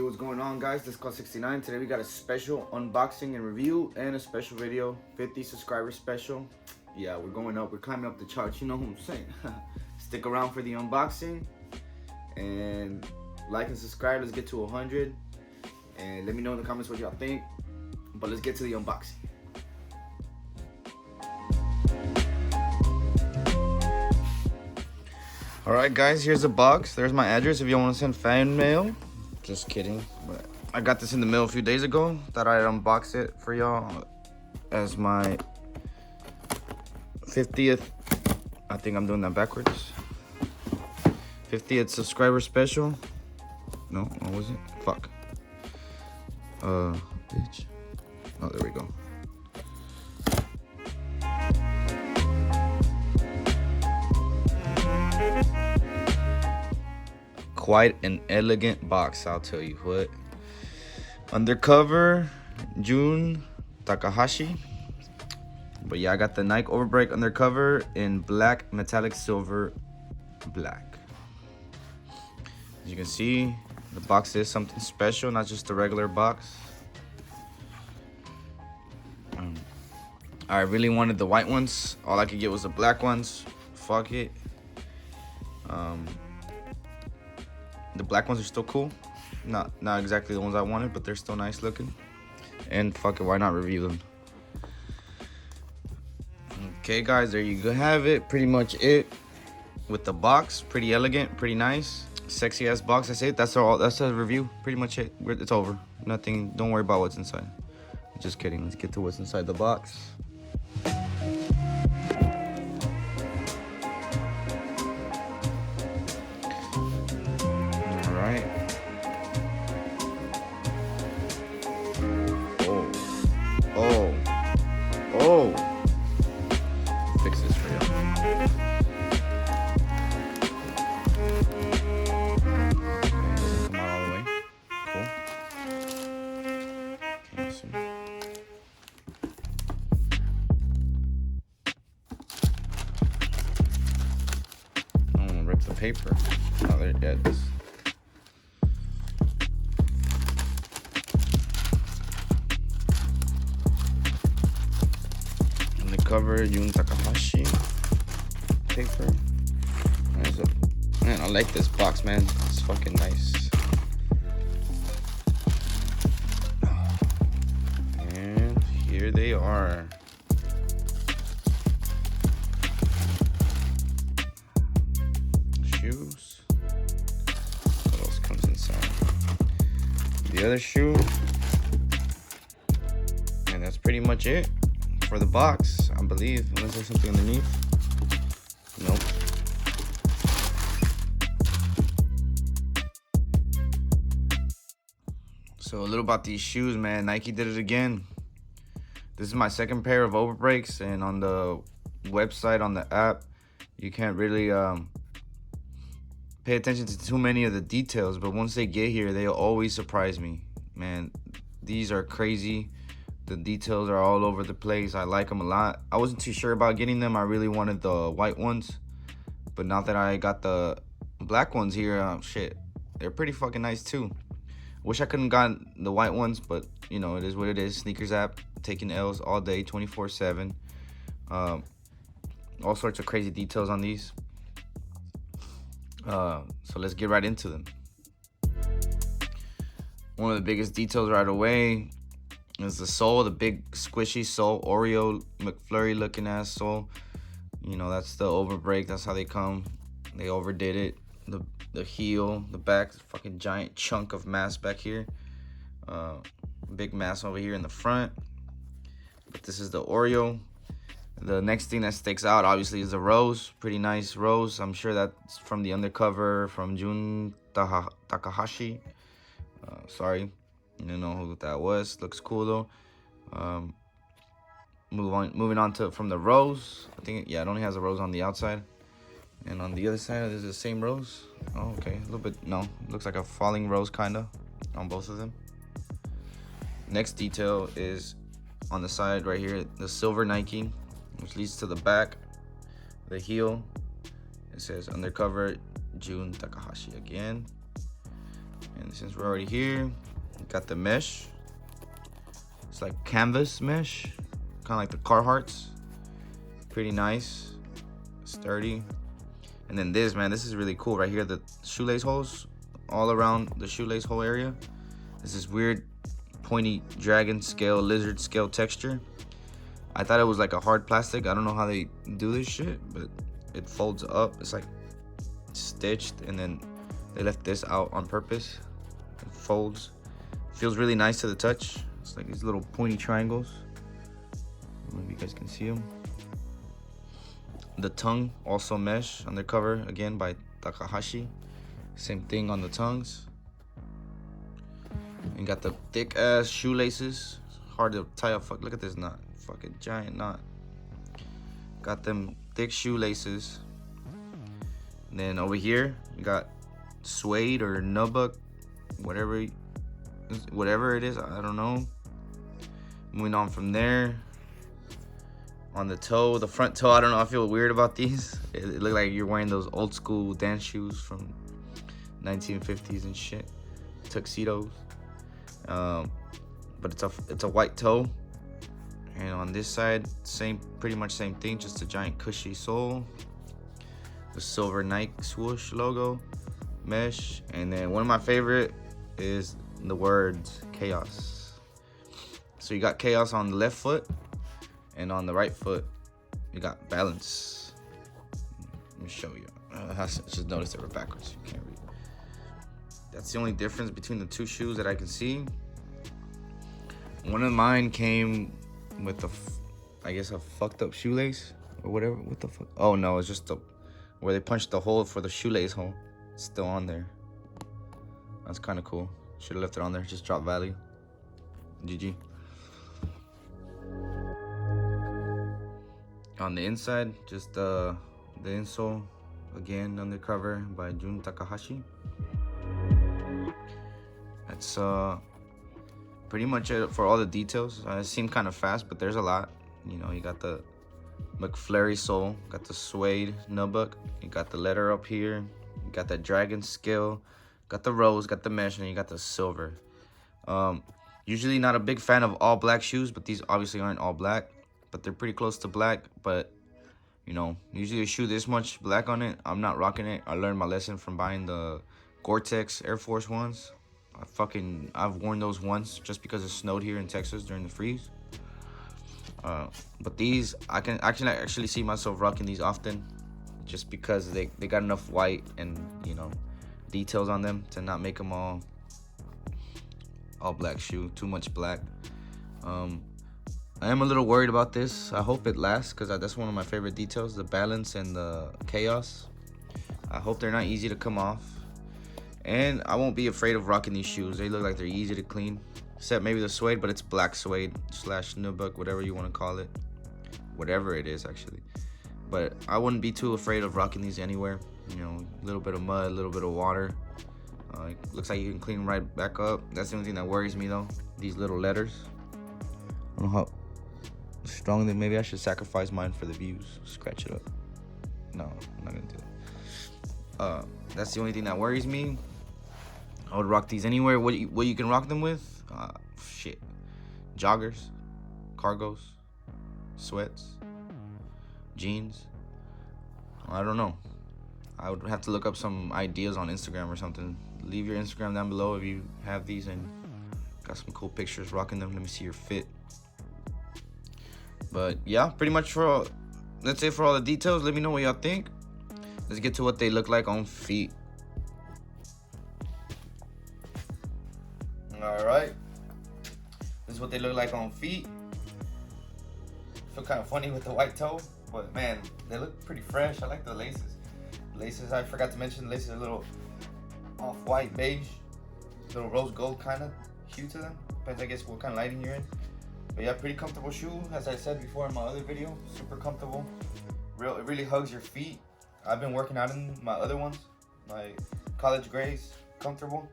Yo, what's going on, guys? This is Call 69. Today we got a special unboxing and review and a special video, 50 subscriber special. Yeah, we're going up, we're climbing up the charts, you know what I'm saying. Stick around for the unboxing and like and subscribe. Let's get to 100 and let me know in the comments what y'all think. But let's get to the unboxing. Alright guys, here's the box. There's my address if you want to send fan mail. Just kidding. But I got this in the mail a few days ago. Thought I'd unbox it for y'all as my 50th. I think I'm doing that backwards. 50th subscriber special. No, what was it? Fuck. Bitch. Oh, there we go. Quite an elegant box, I'll tell you what. Undercover Jun Takahashi. But yeah, I got the Nike Overbreak Undercover in black, metallic silver, black. As you can see, the box is something special, not just a regular box. I really wanted the white ones. All I could get was the black ones. Fuck it. The black ones are still cool. Not exactly the ones I wanted, but they're still nice looking. And fuck it, why not review them? Okay guys, there you go, have it. Pretty much it with the box. Pretty elegant, pretty nice. Sexy ass box. That's it. That's all. That's the review. Pretty much it. It's over. Nothing. Don't worry about what's inside. Just kidding. Let's get to what's inside the box. Alright. Oh. Fix this for y'all. Doesn't come out all the way. Cool. Okay, so I'm gonna rip the paper. Oh, there it is. Cover Jun Takahashi paper. Man, I like this box, man. It's fucking nice. And here they are. Shoes. What else comes inside? The other shoe. And that's pretty much it for the box, I believe, unless there's something underneath. Nope. So a little about these shoes, man. Nike did it again. This is my second pair of Overbreaks, and on the website, on the app, you can't really pay attention to too many of the details, but once they get here, they always surprise me, man. These are crazy. The details are all over the place. I like them a lot. I wasn't too sure about getting them. I really wanted the white ones, but now that I got the black ones here, shit, they're pretty fucking nice too. Wish I couldn't gotten the white ones, but you know, it is what it is. Sneakers app, taking L's all day, 24/7. All sorts of crazy details on these. So let's get right into them. One of the biggest details right away is the sole, the big squishy sole, Oreo McFlurry looking ass sole. You know, that's the Overbreak. That's how they come. They overdid it. The heel, the back, fucking giant chunk of mass back here. Big mass over here in the front. But this is the Oreo. The next thing that sticks out, obviously, is the rose. Pretty nice rose. I'm sure that's from the Undercover from Jun Takahashi. Sorry. I don't know who that was. Looks cool though. Moving on to from the rose. I think it only has a rose on the outside, and on the other side there's the same rose. Oh, okay, a little bit. No, looks like a falling rose kinda on both of them. Next detail is on the side right here, the silver Nike, which leads to the back, the heel. It says Undercover Jun Takahashi again. And since we're already here, got the mesh. It's like canvas mesh, kind of like the Carhartts. Pretty nice, sturdy. And then this, man, this is really cool right here. The shoelace holes all around the shoelace hole area. This is weird pointy dragon scale, lizard scale texture. I thought it was like a hard plastic. I don't know how they do this shit, but it folds up. It's like stitched, and then they left this out on purpose. It folds. Feels really nice to the touch. It's like these little pointy triangles. Maybe you guys can see them. The tongue also mesh undercover, again by Takahashi. Same thing on the tongues. And got the thick ass shoelaces. Hard to tie up. Fuck, look at this knot. Fucking giant knot. Got them thick shoelaces. And then over here, we got suede or nubuck, whatever it is, I don't know. Moving on from there. On the toe, the front toe, I don't know, I feel weird about these. It look like you're wearing those old school dance shoes from 1950s and shit. Tuxedos. But it's a white toe. And on this side, pretty much same thing, just a giant cushy sole. The silver Nike swoosh logo, mesh. And then one of my favorite is the words chaos. So you got chaos on the left foot, and on the right foot, you got balance. Let me show you. Just notice they were backwards. You can't read. That's the only difference between the two shoes that I can see. One of mine came with I guess a fucked up shoelace or whatever. What the fuck? Oh no, it's just where they punched the hole for the shoelace hole. It's still on there. That's kind of cool. Should have left it on there. Just drop value. GG. On the inside, just the insole, again undercover by Jun Takahashi. That's pretty much it for all the details. It seemed kind of fast, but there's a lot. You know, you got the McFlurry sole, got the suede nubuck, you got the letter up here, you got that dragon scale, got the rose, got the mesh, and you got the silver. Usually not a big fan of all black shoes, but these obviously aren't all black, but they're pretty close to black. But you know, usually a shoe this much black on it, I'm not rocking it. I learned my lesson from buying the Gore-Tex Air Force Ones. I've worn those once just because it snowed here in Texas during the freeze. But these, I can actually see myself rocking these often, just because they got enough white and, you know, details on them to not make them all black shoe, too much black. I am a little worried about this. I hope it lasts, because that's one of my favorite details, the balance and the chaos. I hope they're not easy to come off. And I won't be afraid of rocking these shoes. They look like they're easy to clean. Except maybe the suede, but it's black suede / nubuck, whatever you want to call it. Whatever it is, actually. But I wouldn't be too afraid of rocking these anywhere. You know, a little bit of mud, a little bit of water. It looks like you can clean them right back up. That's the only thing that worries me, though. These little letters. I don't know how strong they. Maybe I should sacrifice mine for the views. Scratch it up. No, I'm not going to do that. That's the only thing that worries me. I would rock these anywhere. What you can rock them with? Shit. Joggers, cargos, sweats, jeans. I don't know. I would have to look up some ideas on Instagram or something. Leave your Instagram down below if you have these and got some cool pictures rocking them. Let me see your fit. But yeah, pretty much that's it for all the details. Let me know what y'all think. Let's get to what they look like on feet. All right. This is what they look like on feet. Feel kind of funny with the white toe, but man, they look pretty fresh. I like the laces. Laces, I forgot to mention, the laces are a little off-white beige, little rose gold kind of hue to them. Depends, I guess, what kind of lighting you're in. But yeah, pretty comfortable shoe. As I said before in my other video, super comfortable. It really hugs your feet. I've been working out in my other ones, my college grays, comfortable.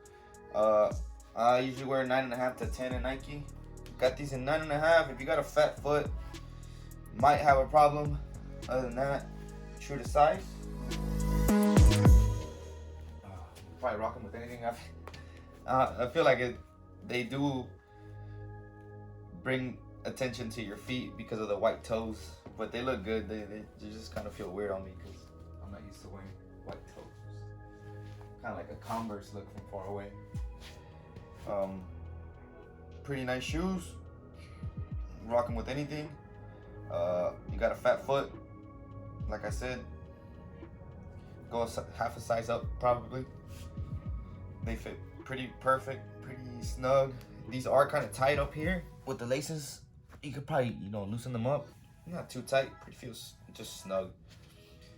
I usually wear 9.5 to 10 in Nike. Got these in 9.5. If you got a fat foot, might have a problem. Other than that, true to size. Probably rock them with anything. I feel like they do bring attention to your feet because of the white toes, but they look good. They just kind of feel weird on me because I'm not used to wearing white toes. Kind of like a Converse look from far away. Pretty nice shoes. Rock them with anything. You got a fat foot, like I said, go half a size up probably. They fit pretty perfect, pretty snug. These are kind of tight up here with the laces. You could probably, you know, loosen them up. Not too tight, it feels just snug.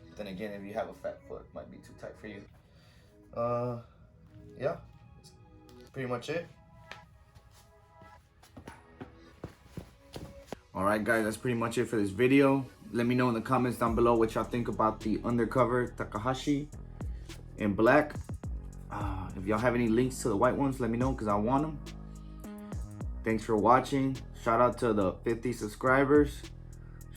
But then again, if you have a fat foot, it might be too tight for you. Yeah, that's pretty much it. Alright guys, that's pretty much it for this video. Let me know in the comments down below what y'all think about the Undercover Takahashi in black. If y'all have any links to the white ones, let me know because I want them. Thanks for watching. Shout out to the 50 subscribers.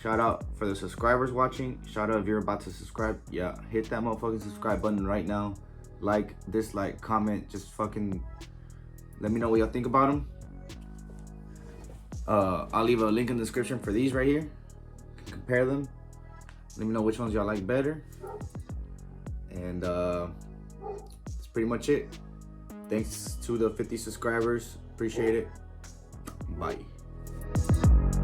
Shout out for the subscribers watching. Shout out if you're about to subscribe. Yeah, hit that motherfucking subscribe button right now. Like, dislike, comment, just fucking let me know what y'all think about them. I'll leave a link in the description for these right here. Compare them. Let me know which ones y'all like better. And that's pretty much it. Thanks to the 50 subscribers. Appreciate it. Bye.